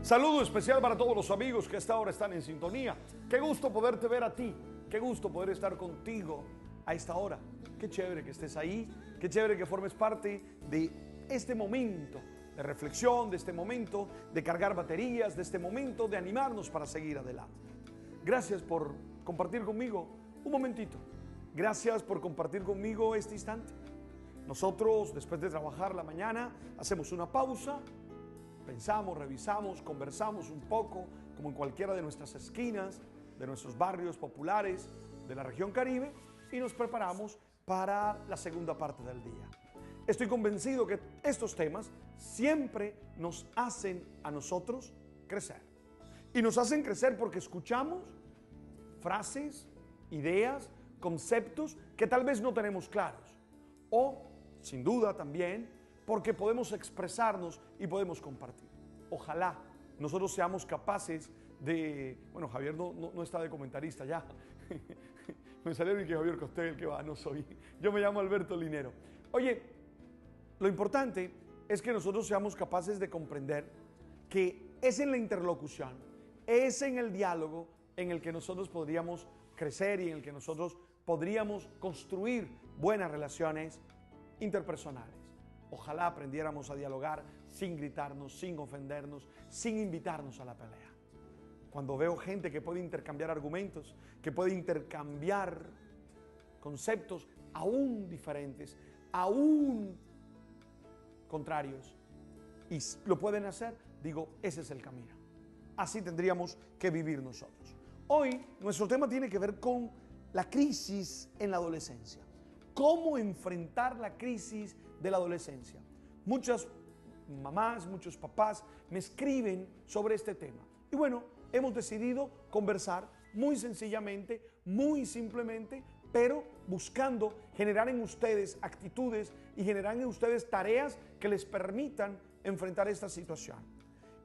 Saludo especial para todos los amigos que a esta hora están en sintonía. Qué gusto poderte ver a ti. Qué gusto poder estar contigo a esta hora. Qué chévere que estés ahí. Qué chévere que formes parte de este momento de reflexión, de este momento de cargar baterías, de este momento de animarnos para seguir adelante. Gracias por compartir conmigo un momentito. Gracias por compartir conmigo este instante. Nosotros, después de trabajar la mañana, hacemos una pausa. Pensamos, revisamos, conversamos un poco, como en cualquiera de nuestras esquinas, de nuestros barrios populares de la región Caribe, y nos preparamos para la segunda parte del día. Estoy convencido que estos temas siempre nos hacen a nosotros crecer. Y nos hacen crecer porque escuchamos frases, ideas, conceptos que tal vez no tenemos claros. O, sin duda también, porque podemos expresarnos y podemos compartir. Ojalá nosotros seamos capaces de... Bueno, Javier no está de comentarista ya. Me salió que Javier Costel, que va, no soy. Yo me llamo Alberto Linero. Oye, lo importante es que nosotros seamos capaces de comprender que es en la interlocución, es en el diálogo en el que nosotros podríamos crecer y en el que nosotros podríamos construir buenas relaciones interpersonales. Ojalá aprendiéramos a dialogar sin gritarnos, sin ofendernos, sin invitarnos a la pelea. Cuando veo gente que puede intercambiar argumentos, que puede intercambiar conceptos aún diferentes, aún contrarios, y lo pueden hacer, digo, ese es el camino. Así tendríamos que vivir nosotros. Hoy nuestro tema tiene que ver con la crisis en la adolescencia. ¿Cómo enfrentar la crisis de la adolescencia? Muchas mamás, muchos papás me escriben sobre este tema. Y bueno, hemos decidido conversar muy sencillamente, muy simplemente, pero buscando generar en ustedes actitudes y generar en ustedes tareas que les permitan enfrentar esta situación.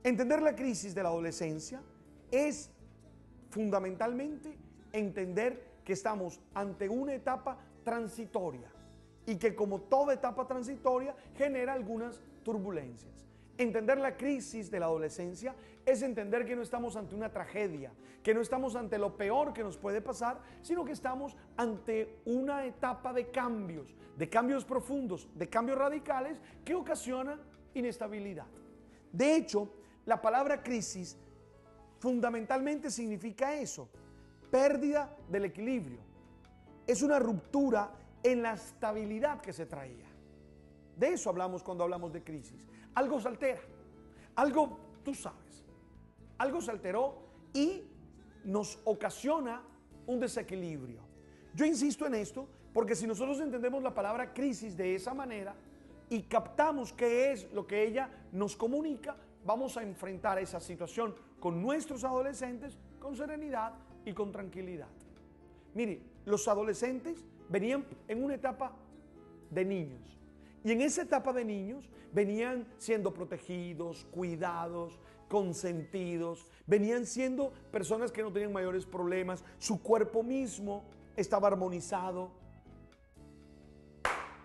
Entender la crisis de la adolescencia es fundamentalmente entender que estamos ante una etapa transitoria y que como toda etapa transitoria genera algunas turbulencias. Entender la crisis de la adolescencia es entender que no estamos ante una tragedia, que no estamos ante lo peor que nos puede pasar, sino que estamos ante una etapa de cambios profundos, de cambios radicales que ocasionan inestabilidad. De hecho, la palabra crisis fundamentalmente significa eso, pérdida del equilibrio. Es una ruptura en la estabilidad que se traía. De eso hablamos cuando hablamos de crisis. Algo se altera, algo, tú sabes, algo se alteró y nos ocasiona un desequilibrio. Yo insisto en esto porque si nosotros entendemos la palabra crisis de esa manera y captamos qué es lo que ella nos comunica, vamos a enfrentar esa situación con nuestros adolescentes con serenidad y con tranquilidad. Mire, los adolescentes venían en una etapa de niños y en esa etapa de niños venían siendo protegidos, cuidados, consentidos, venían siendo personas que no tenían mayores problemas, su cuerpo mismo estaba armonizado.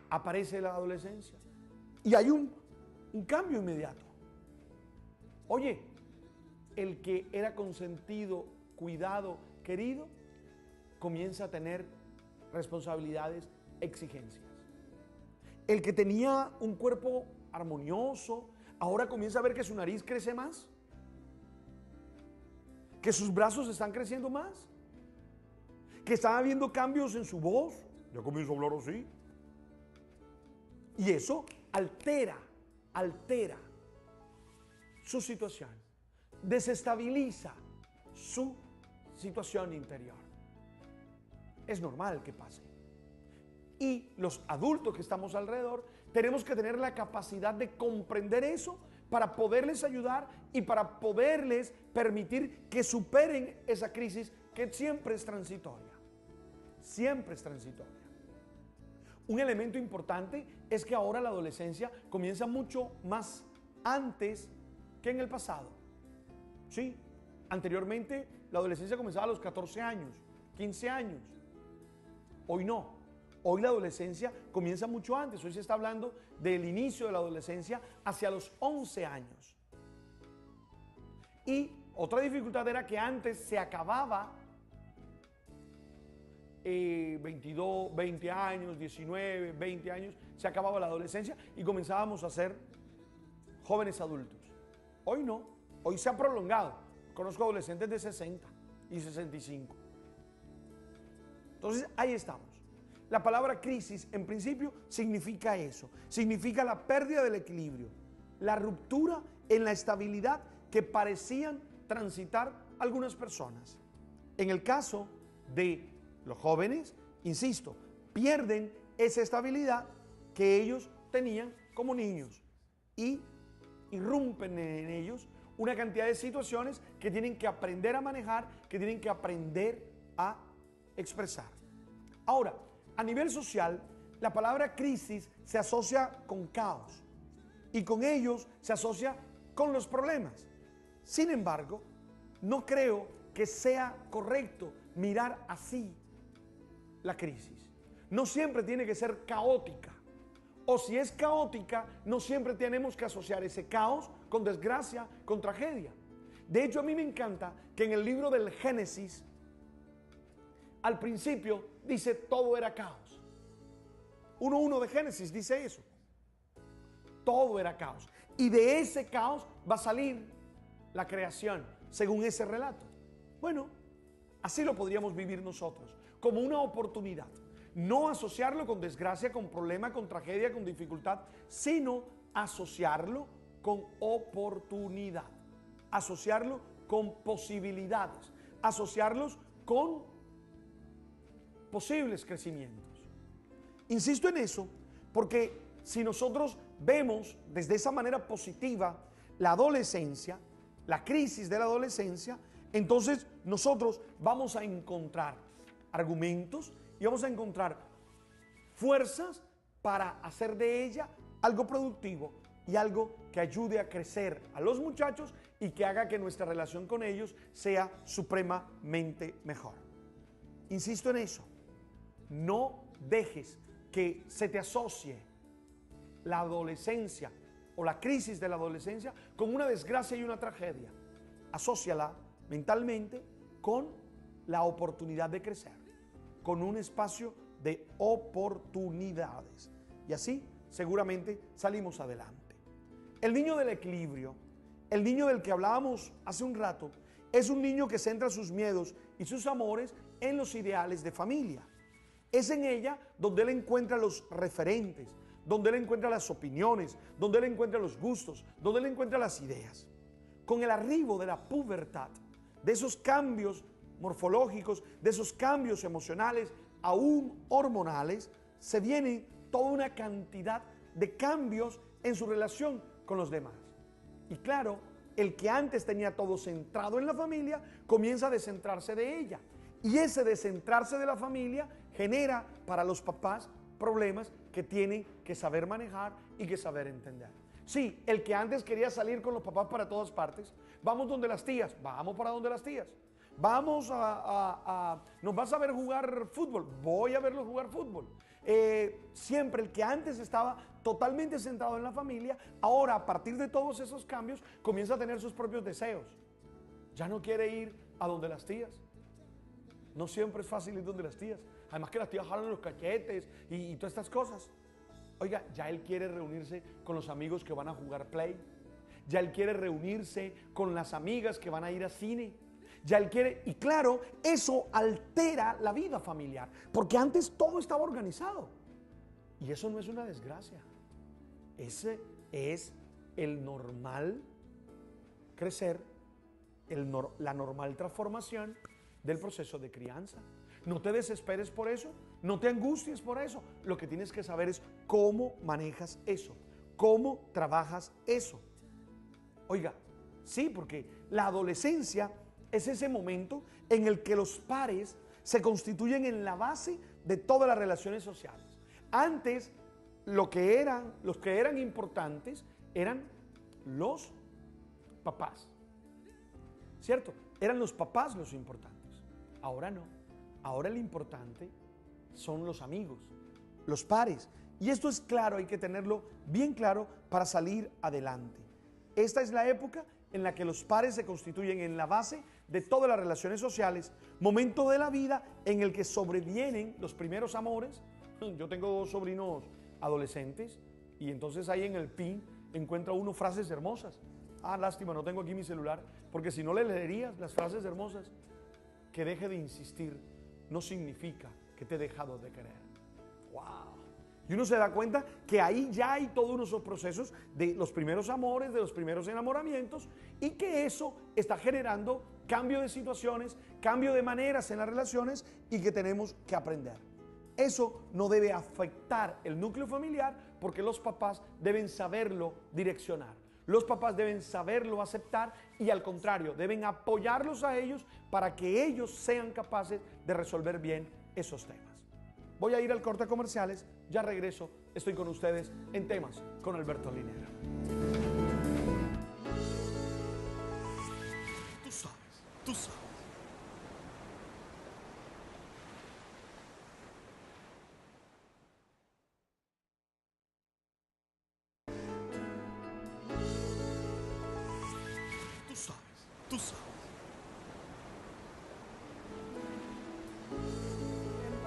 Aparece la adolescencia y hay un cambio inmediato. Oye, el que era consentido, cuidado, querido, comienza a tener responsabilidades, exigencias. El que tenía un cuerpo armonioso, ahora comienza a ver que su nariz crece más, que sus brazos están creciendo más, que están habiendo cambios en su voz. Ya comienzo a hablar así. Y eso altera su situación, desestabiliza su situación interior. Es normal que pase. Y los adultos que estamos alrededor tenemos que tener la capacidad de comprender eso para poderles ayudar y para poderles permitir que superen esa crisis que siempre es transitoria. Siempre es transitoria. Un elemento importante es que ahora la adolescencia comienza mucho más antes que en el pasado. Sí, anteriormente la adolescencia comenzaba a los 14 años, 15 años. Hoy no. Hoy la adolescencia comienza mucho antes. Hoy se está hablando del inicio de la adolescencia hacia los 11 años. Y otra dificultad era que antes se acababa 22, 20 años, 19, 20 años, se acababa la adolescencia y comenzábamos a ser jóvenes adultos. Hoy no, hoy se ha prolongado. Conozco adolescentes de 60 y 65. Entonces, ahí estamos. La palabra crisis, en principio, significa eso. Significa la pérdida del equilibrio, la ruptura en la estabilidad que parecían transitar algunas personas. En el caso de los jóvenes, insisto, pierden esa estabilidad que ellos tenían como niños y irrumpen en ellos una cantidad de situaciones que tienen que aprender a manejar, que tienen que aprender a expresar. Ahora, a nivel social, la palabra crisis se asocia con caos y con ellos se asocia con los problemas. Sin embargo, no creo que sea correcto mirar así la crisis. No siempre tiene que ser caótica. O si es caótica, no siempre tenemos que asociar ese caos con desgracia, con tragedia. De hecho, a mí me encanta que en el libro del Génesis, al principio dice todo era caos. 1:1 de Génesis dice eso. Todo era caos. Y de ese caos va a salir la creación, según ese relato. Bueno, así lo podríamos vivir nosotros, como una oportunidad. No asociarlo con desgracia, con problema, con tragedia, con dificultad, sino asociarlo con oportunidad, asociarlo con posibilidades, asociarlos con posibles crecimientos. Insisto en eso porque si nosotros vemos desde esa manera positiva la adolescencia, la crisis de la adolescencia, entonces nosotros vamos a encontrar argumentos y vamos a encontrar fuerzas para hacer de ella algo productivo y algo que ayude a crecer a los muchachos y que haga que nuestra relación con ellos sea supremamente mejor. Insisto en eso, no dejes que se te asocie la adolescencia o la crisis de la adolescencia con una desgracia y una tragedia. Asóciala mentalmente con la oportunidad de crecer, con un espacio de oportunidades. Y así seguramente salimos adelante. El niño del equilibrio, el niño del que hablábamos hace un rato, es un niño que centra sus miedos y sus amores en los ideales de familia. Es en ella donde él encuentra los referentes, donde él encuentra las opiniones, donde él encuentra los gustos, donde él encuentra las ideas. Con el arribo de la pubertad, de esos cambios morfológicos, de esos cambios emocionales, aún hormonales, se viene toda una cantidad de cambios en su relación con los demás. Y claro, el que antes tenía todo centrado en la familia, comienza a descentrarse de ella. Y ese descentrarse de la familia genera para los papás problemas que tienen que saber manejar y que saber entender. Sí, el que antes quería salir con los papás para todas partes, vamos donde las tías, vamos para donde las tías. Vamos nos vas a ver jugar fútbol, voy a verlos jugar fútbol. Siempre el que antes estaba totalmente centrado en la familia, ahora a partir de todos esos cambios comienza a tener sus propios deseos. Ya no quiere ir a donde las tías. No siempre es fácil ir donde las tías. Además que las tías jalan los cachetes y todas estas cosas. Oiga, ya él quiere reunirse con los amigos que van a jugar play. Ya él quiere reunirse con las amigas que van a ir a cine. Ya él quiere, y claro, eso altera la vida familiar, porque antes todo estaba organizado. Y eso no es una desgracia. Ese es el normal crecer, la normal transformación del proceso de crianza. No te desesperes por eso, no te angusties por eso. Lo que tienes que saber es cómo manejas eso, cómo trabajas eso. Oiga, sí, porque la adolescencia es ese momento en el que los pares se constituyen en la base de todas las relaciones sociales. Antes, los que eran importantes eran los papás, ¿cierto? Eran los papás los importantes. Ahora no. Ahora el importante son los amigos, los pares. Y esto es claro, hay que tenerlo bien claro para salir adelante. Esta es la época en la que los padres se constituyen en la base de todas las relaciones sociales, momento de la vida en el que sobrevienen los primeros amores. Yo tengo dos sobrinos adolescentes y entonces ahí en el PIN encuentra uno frases hermosas. Ah, lástima, no tengo aquí mi celular, porque si no le leerías las frases hermosas. Que deje de insistir no significa que te he dejado de querer. ¡Wow! Y uno se da cuenta que ahí ya hay todos unos procesos de los primeros amores, de los primeros enamoramientos, y que eso está generando cambio de situaciones, cambio de maneras en las relaciones y que tenemos que aprender. Eso no debe afectar el núcleo familiar porque los papás deben saberlo direccionar. Los papás deben saberlo aceptar y al contrario, deben apoyarlos a ellos para que ellos sean capaces de resolver bien esos temas. Voy a ir al corte comerciales, ya regreso, estoy con ustedes en Temas con Alberto Linera. Tú sabes, tú sabes. Tú sabes, tú sabes.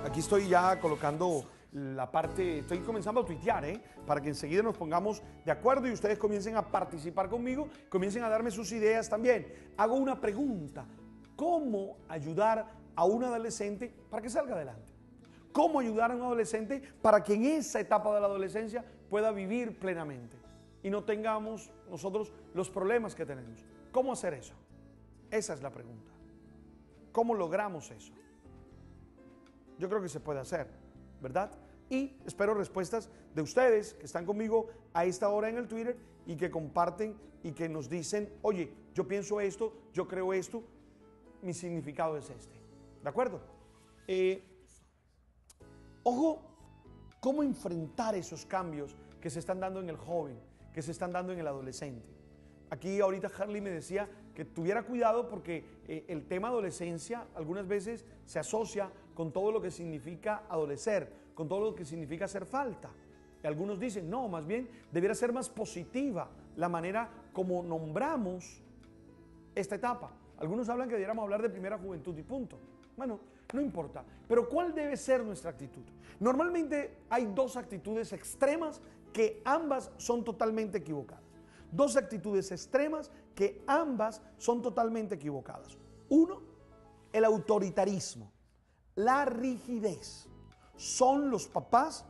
Aquí estoy ya colocando la parte, estoy comenzando a tuitear, para que enseguida nos pongamos de acuerdo y ustedes comiencen a participar conmigo, comiencen a darme sus ideas también. Hago una pregunta: ¿cómo ayudar a un adolescente para que salga adelante? ¿Cómo ayudar a un adolescente para que en esa etapa de la adolescencia pueda vivir plenamente y no tengamos nosotros los problemas que tenemos? ¿Cómo hacer eso? Esa es la pregunta. ¿Cómo logramos eso? Yo creo que se puede hacer, ¿verdad? Y espero respuestas de ustedes que están conmigo a esta hora en el Twitter y que comparten y que nos dicen: oye, yo pienso esto, yo creo esto, mi significado es este. ¿De acuerdo? Ojo, ¿cómo enfrentar esos cambios que se están dando en el joven, que se están dando en el adolescente? Aquí ahorita Harley me decía que tuviera cuidado porque el tema adolescencia algunas veces se asocia con todo lo que significa adolecer, con todo lo que significa hacer falta. Y algunos dicen, no, más bien debiera ser más positiva la manera como nombramos esta etapa. Algunos hablan que debiéramos hablar de primera juventud y punto. Bueno, no importa. Pero ¿cuál debe ser nuestra actitud? Normalmente hay dos actitudes extremas que ambas son totalmente equivocadas. Dos actitudes extremas que ambas son totalmente equivocadas. Uno, el autoritarismo, la rigidez. Son los papás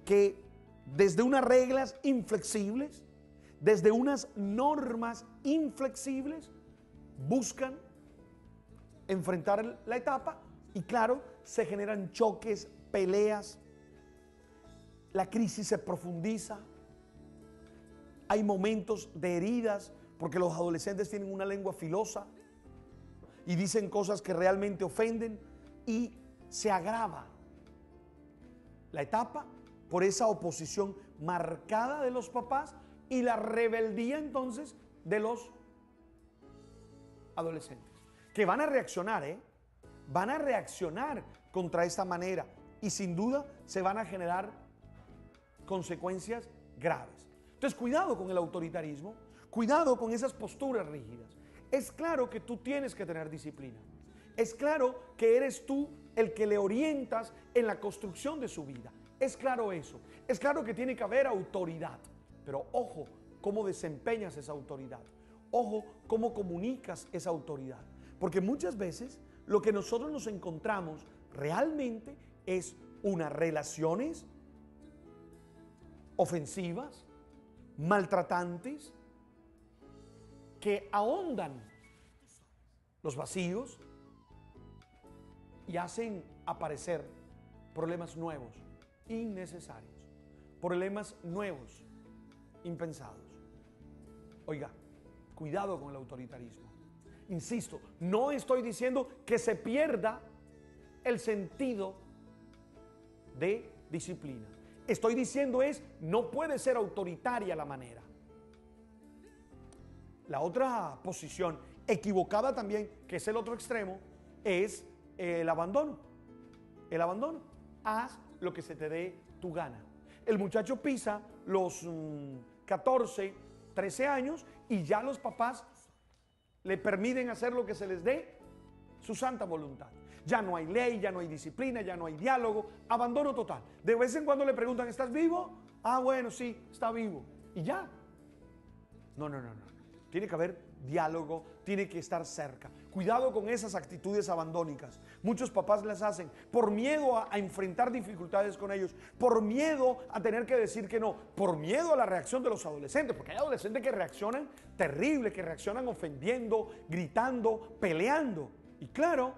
que desde unas reglas inflexibles, desde unas normas inflexibles, buscan enfrentar la etapa y claro, se generan choques, peleas, la crisis se profundiza. Hay momentos de heridas porque los adolescentes tienen una lengua filosa y dicen cosas que realmente ofenden y se agrava la etapa por esa oposición marcada de los papás y la rebeldía entonces de los adolescentes, que van a reaccionar, van a reaccionar contra esta manera y sin duda se van a generar consecuencias graves. Entonces, cuidado con el autoritarismo, cuidado con esas posturas rígidas. Es claro que tú tienes que tener disciplina. Es claro que eres tú el que le orientas en la construcción de su vida. Es claro eso. Es claro que tiene que haber autoridad. Pero ojo, cómo desempeñas esa autoridad. Ojo, cómo comunicas esa autoridad. Porque muchas veces lo que nosotros nos encontramos realmente es unas relaciones ofensivas, maltratantes, que ahondan los vacíos y hacen aparecer problemas nuevos, innecesarios, problemas nuevos, impensados. Oiga, cuidado con el autoritarismo. Insisto, no estoy diciendo que se pierda el sentido de disciplina. Estoy diciendo no puede ser autoritaria la manera. La otra posición equivocada también, que es el otro extremo, es el abandono. El abandono. Haz lo que se te dé tu gana. El muchacho pisa los 14, 13 años y ya los papás le permiten hacer lo que se les dé su santa voluntad. Ya no hay ley, ya no hay disciplina, ya no hay diálogo, abandono total. De vez en cuando le preguntan, ¿estás vivo? Ah, bueno, sí, está vivo. Y ya. No. Tiene que haber diálogo, tiene que estar cerca. Cuidado con esas actitudes abandónicas. Muchos papás las hacen por miedo a enfrentar dificultades con ellos, por miedo a tener que decir que no, por miedo a la reacción de los adolescentes, porque hay adolescentes que reaccionan terrible, que reaccionan ofendiendo, gritando, peleando. Y claro,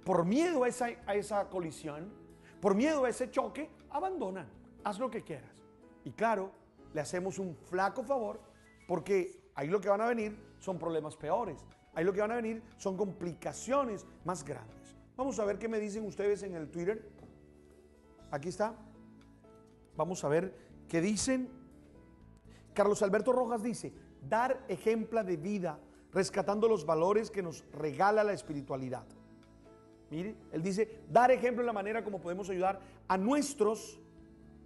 por miedo a esa colisión, por miedo a ese choque, abandonan. Haz lo que quieras. Y claro, le hacemos un flaco favor, porque ahí lo que van a venir son problemas peores. Ahí lo que van a venir son complicaciones más grandes. Vamos a ver qué me dicen ustedes en el Twitter. Aquí está. Vamos a ver qué dicen. Carlos Alberto Rojas dice, dar ejemplo de vida, rescatando los valores que nos regala la espiritualidad. Mire, él dice, dar ejemplo en la manera como podemos ayudar a nuestros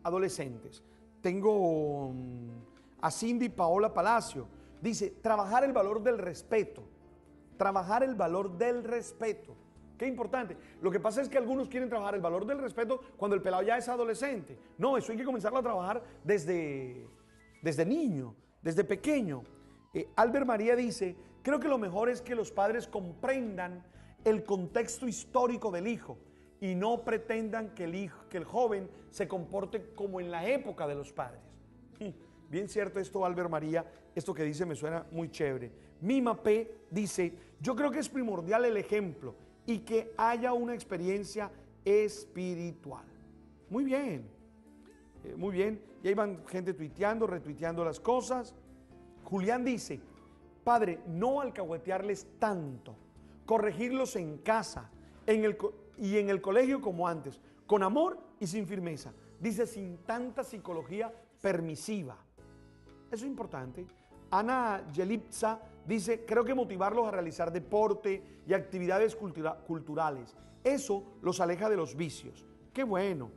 adolescentes. Tengo a Cindy Paola Palacio. Dice, trabajar el valor del respeto. Trabajar el valor del respeto. Qué importante. Lo que pasa es que algunos quieren trabajar el valor del respeto cuando el pelado ya es adolescente. No, eso hay que comenzarlo a trabajar desde niño, desde pequeño. Albert María dice, creo que lo mejor es que los padres comprendan el contexto histórico del hijo y no pretendan que el joven se comporte como en la época de los padres. Bien cierto esto, Albert María, esto que dice me suena muy chévere. Mima P dice, yo creo que es primordial el ejemplo y que haya una experiencia espiritual. Muy bien, muy bien. Y ahí van gente tuiteando, retuiteando las cosas. Julián dice, padre, no alcahuetearles tanto, corregirlos en casa y en el colegio como antes, con amor y sin firmeza. Dice, sin tanta psicología permisiva. Eso es importante. Ana Yelipsa dice, creo que motivarlos a realizar deporte y actividades culturales. Eso los aleja de los vicios. Qué bueno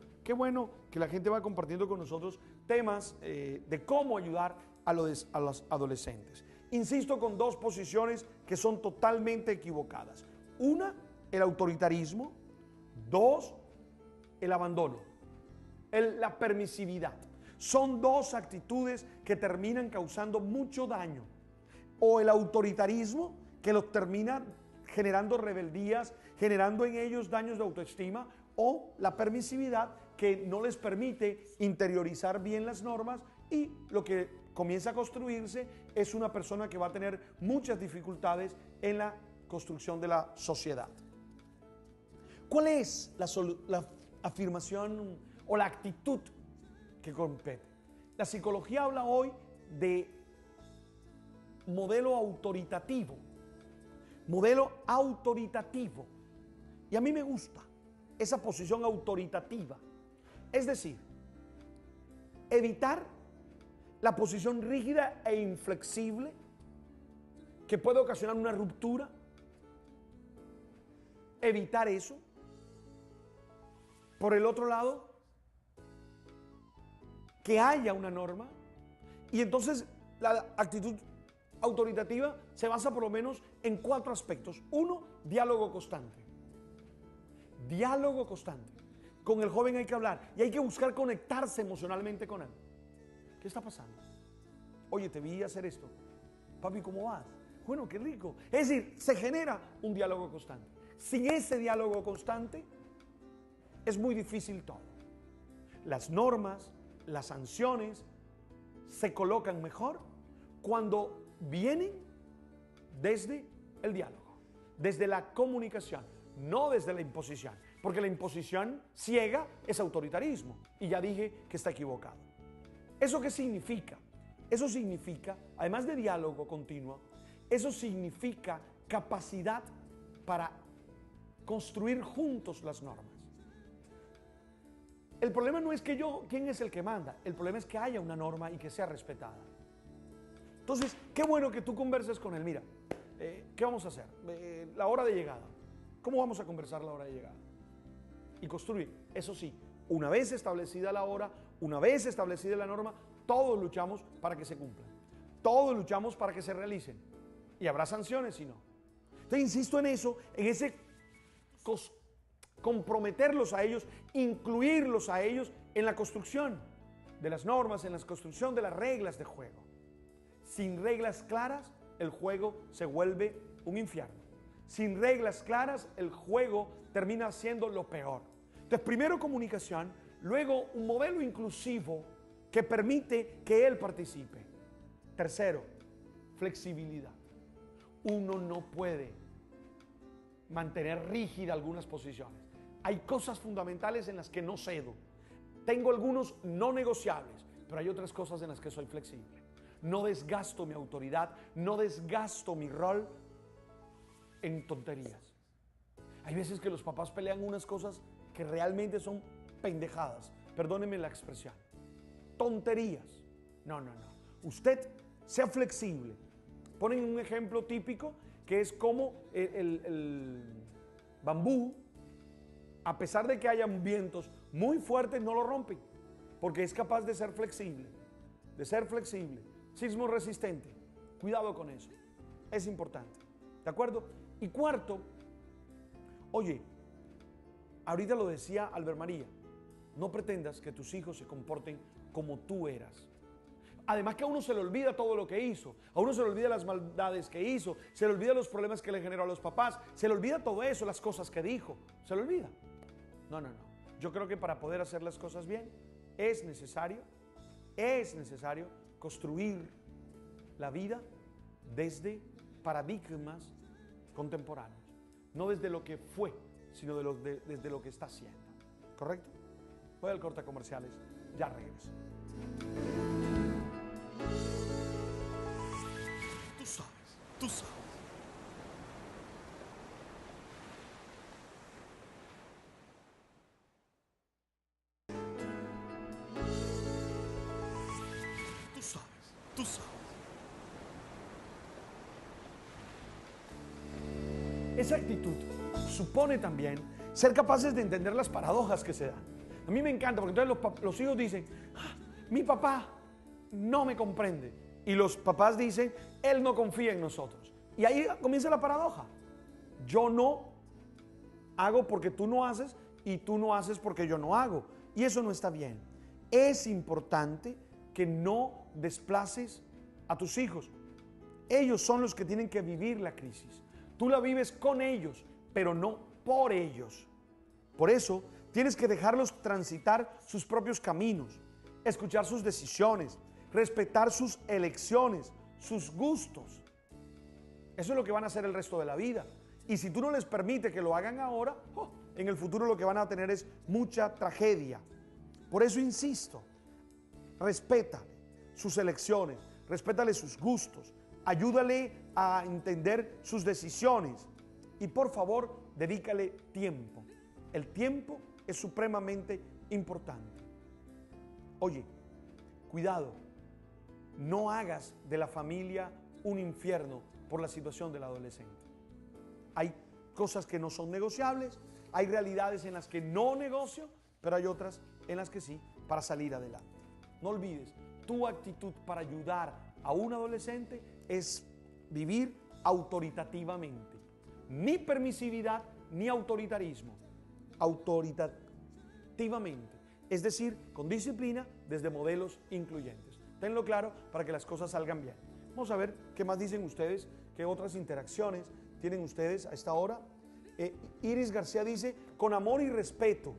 que la gente va compartiendo con nosotros temas de cómo ayudar a los adolescentes. Insisto con dos posiciones que son totalmente equivocadas. Una, el autoritarismo. Dos, el abandono, la permisividad. Son dos actitudes que terminan causando mucho daño. O el autoritarismo, que los termina generando rebeldías, generando en ellos daños de autoestima, o la permisividad, que no les permite interiorizar bien las normas y lo que comienza a construirse es una persona que va a tener muchas dificultades en la construcción de la sociedad. ¿Cuál es la afirmación o la actitud que compete? La psicología habla hoy de modelo autoritativo. Modelo autoritativo. Y a mí me gusta esa posición autoritativa. Es decir, evitar la posición rígida e inflexible que puede ocasionar una ruptura. Evitar eso. Por el otro lado, que haya una norma y entonces la actitud autoritativa se basa por lo menos en 4 aspectos. Uno, diálogo constante. Diálogo constante. Con el joven hay que hablar y hay que buscar conectarse emocionalmente con él. ¿Qué está pasando? Oye, te vi hacer esto. Papi, ¿cómo vas? Bueno, qué rico. Es decir, se genera un diálogo constante. Sin ese diálogo constante, es muy difícil todo. Las normas, las sanciones se colocan mejor cuando vienen desde el diálogo, desde la comunicación, no desde la imposición, porque la imposición ciega es autoritarismo y ya dije que está equivocado. ¿Eso qué significa? Eso significa, además de diálogo continuo, eso significa capacidad para construir juntos las normas. El problema no es que quién es el que manda, el problema es que haya una norma y que sea respetada. Entonces, qué bueno que tú converses con él. Mira, ¿qué vamos a hacer? La hora de llegada. ¿Cómo vamos a conversar la hora de llegada? Y construir. Eso sí, una vez establecida la hora, una vez establecida la norma, todos luchamos para que se cumplan. Todos luchamos para que se realicen. y habrá sanciones si no. Entonces insisto en eso, en ese comprometerlos a ellos, incluirlos a ellos en la construcción de las normas, en la construcción de las reglas de juego. Sin reglas claras, el juego se vuelve un infierno. Sin reglas claras, el juego termina siendo lo peor. Entonces, primero comunicación, luego un modelo inclusivo que permite que él participe. Tercero, flexibilidad. Uno no puede mantener rígida algunas posiciones. Hay cosas fundamentales en las que no cedo. Tengo algunos no negociables, pero hay otras cosas en las que soy flexible. No desgasto mi autoridad, no desgasto mi rol en tonterías. Hay veces que los papás pelean unas cosas que realmente son pendejadas. Perdónenme la expresión. Tonterías. No. Usted sea flexible. Ponen un ejemplo típico que es como el bambú, a pesar de que hayan vientos muy fuertes, no lo rompen, porque es capaz de ser flexible, sismo resistente. Cuidado con eso, es importante, ¿de acuerdo? Y cuarto, oye, ahorita lo decía Albert María, no pretendas que tus hijos se comporten como tú eras. Además que a uno se le olvida todo lo que hizo, a uno se le olvida las maldades que hizo, se le olvida los problemas que le generó a los papás, se le olvida todo eso, las cosas que dijo, se le olvida. No. Yo creo que para poder hacer las cosas bien es necesario construir la vida desde paradigmas contemporáneos, no desde lo que fue, sino desde lo que está haciendo. ¿Correcto? Voy al corte a comerciales, ya regreso. Tú sabes. Tú sabes. Esa actitud supone también ser capaces de entender las paradojas que se dan. A mí me encanta porque entonces los hijos dicen, mi papá no me comprende. Y los papás dicen, él no confía en nosotros. Y ahí comienza la paradoja. Yo no hago porque tú no haces y tú no haces porque yo no hago. Y eso no está bien. Es importante que no desplaces a tus hijos. Ellos son los que tienen que vivir la crisis. Tú la vives con ellos, pero no por ellos. Por eso tienes que dejarlos transitar sus propios caminos, escuchar sus decisiones, respetar sus elecciones, sus gustos. Eso es lo que van a hacer el resto de la vida. Y si tú no les permites que lo hagan ahora, en el futuro lo que van a tener es mucha tragedia. Por eso insisto, respétale sus elecciones, respétale sus gustos, ayúdale a entender sus decisiones y por favor, dedícale tiempo. El tiempo es supremamente importante. Oye, cuidado, no hagas de la familia un infierno por la situación del adolescente. Hay cosas que no son negociables, hay realidades en las que no negocio, pero hay otras en las que sí, para salir adelante. No olvides, tu actitud para ayudar a un adolescente es vivir autoritativamente. Ni permisividad ni autoritarismo. Autoritativamente. Es decir, con disciplina desde modelos incluyentes. Tenlo claro para que las cosas salgan bien. Vamos a ver qué más dicen ustedes, qué otras interacciones tienen ustedes a esta hora. Iris García dice, con amor y respeto,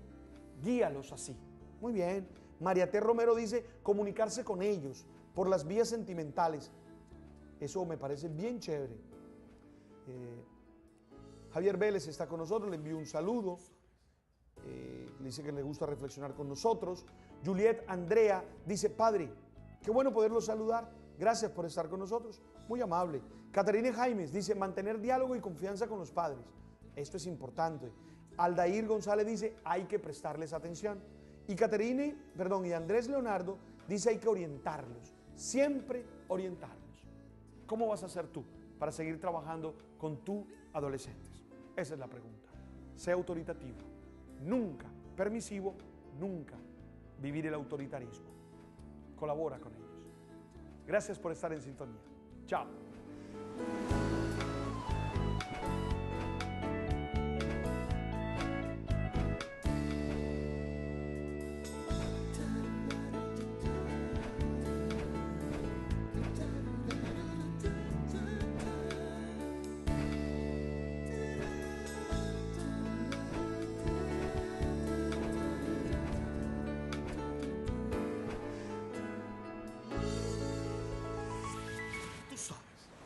guíalos así. Muy bien. María T. Romero dice, comunicarse con ellos por las vías sentimentales. Eso me parece bien chévere. Javier Vélez está con nosotros, le envío un saludo. Le dice que le gusta reflexionar con nosotros. Juliet Andrea dice, padre, qué bueno poderlo saludar. Gracias por estar con nosotros. Muy amable. Caterine Jaimes dice, mantener diálogo y confianza con los padres. Esto es importante. Aldair González dice, hay que prestarles atención. Y y Andrés Leonardo dice, hay que orientarlos. Siempre orientarlos. ¿Cómo vas a hacer tú para seguir trabajando con tus adolescentes? Esa es la pregunta. Sé autoritativo. Nunca permisivo, nunca vivir el autoritarismo. Colabora con ellos. Gracias por estar en sintonía. Chao.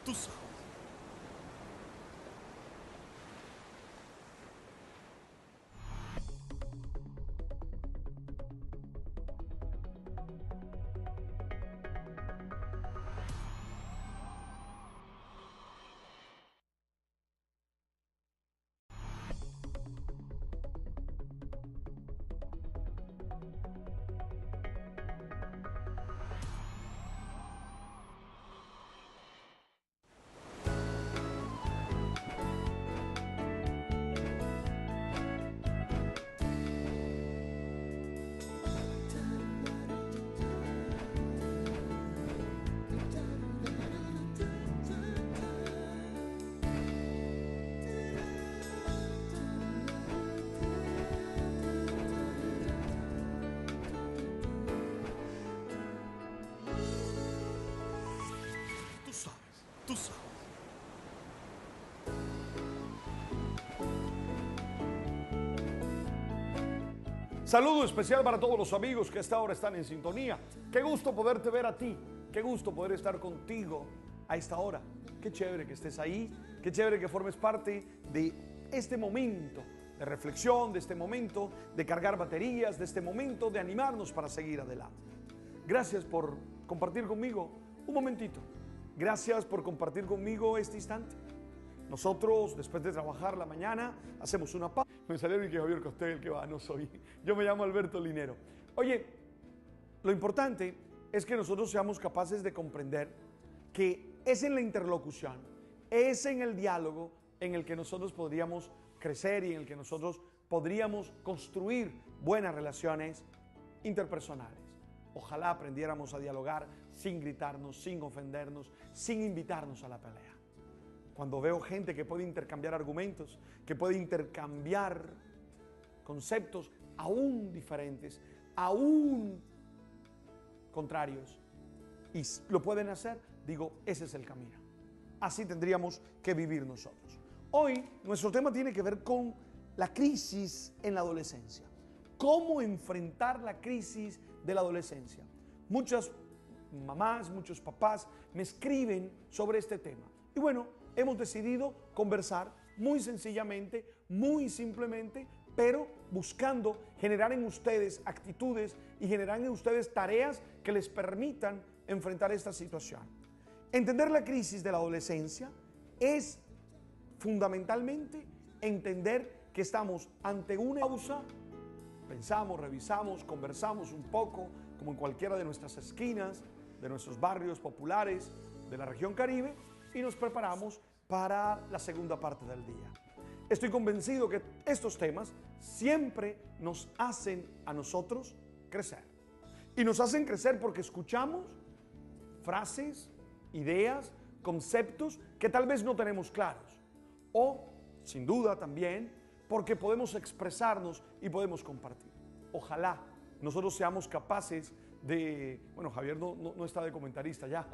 Tú sabes. Tú sabes. Saludo especial para todos los amigos que a esta hora están en sintonía. Qué gusto poderte ver a ti. Qué gusto poder estar contigo a esta hora. Qué chévere que estés ahí. Qué chévere que formes parte de este momento de reflexión, de este momento de cargar baterías, de este momento de animarnos para seguir adelante. Gracias por compartir conmigo un momentito. Gracias por compartir conmigo este instante. Nosotros, después de trabajar la mañana, hacemos una pausa. Me salieron y que Javier Costel, que va, no soy. Yo me llamo Alberto Linero. Oye, lo importante es que nosotros seamos capaces de comprender que es en la interlocución, es en el diálogo en el que nosotros podríamos crecer y en el que nosotros podríamos construir buenas relaciones interpersonales. Ojalá aprendiéramos a dialogar sin gritarnos, sin ofendernos, sin invitarnos a la pelea. Cuando veo gente que puede intercambiar argumentos, que puede intercambiar conceptos aún diferentes, aún contrarios, y lo pueden hacer, digo, ese es el camino. Así tendríamos que vivir nosotros. Hoy nuestro tema tiene que ver con la crisis en la adolescencia. ¿Cómo enfrentar la crisis de la adolescencia? Muchas mamás, muchos papás me escriben sobre este tema. Y bueno, hemos decidido conversar muy sencillamente, muy simplemente, pero buscando generar en ustedes actitudes y generar en ustedes tareas que les permitan enfrentar esta situación. Entender la crisis de la adolescencia es fundamentalmente entender que estamos ante una causa. Pensamos, revisamos, conversamos un poco, como en cualquiera de nuestras esquinas, de nuestros barrios populares, de la región Caribe, y nos preparamos para la segunda parte del día. Estoy convencido que estos temas siempre nos hacen a nosotros crecer. Y nos hacen crecer porque escuchamos frases, ideas, conceptos que tal vez no tenemos claros. O, sin duda también, porque podemos expresarnos y podemos compartir. Ojalá nosotros seamos capaces de... Bueno, Javier no está de comentarista ya.